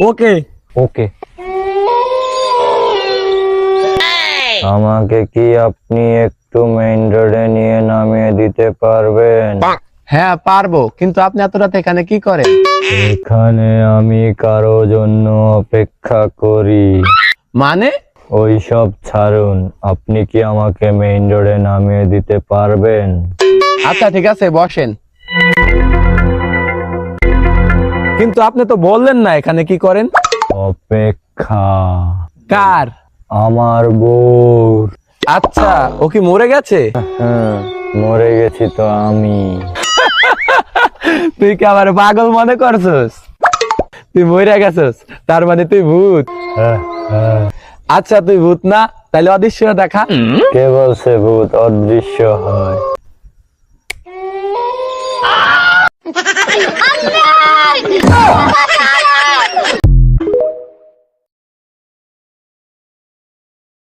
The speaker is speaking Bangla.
ওকে। ওকে। আমাকে কি আপনি একটু মেইন রোডে নিয়ে নামিয়ে দিতে পারবেন? হ্যাঁ পারবো, কিন্তু আপনি এত রাতে এখানে কি করেন? এখানে আমি কারো জন্য অপেক্ষা করি। মানে? ওই সব ছাড়ুন, আপনি কি আমাকে মেইন রোডে নামিয়ে দিতে পারবেন? আচ্ছা ঠিক আছে, বসেন। কিন্তু আপনি তো বললেন না এখানে কি করেন। অপেক্ষা। কার? আমার বউ। আচ্ছা, ও কি মরে গেছে? হ্যাঁ, মরে গেছি তো আমি। তুই কি আমার পাগল মনে করছস? তুই মরে গেছস, তার মানে তুই ভূত। হ্যাঁ, হ্যাঁ। আচ্ছা তুই ভূত না, তাহলে অদৃশ্য দেখা। কে বলছে ভূত অদৃশ্য হয়?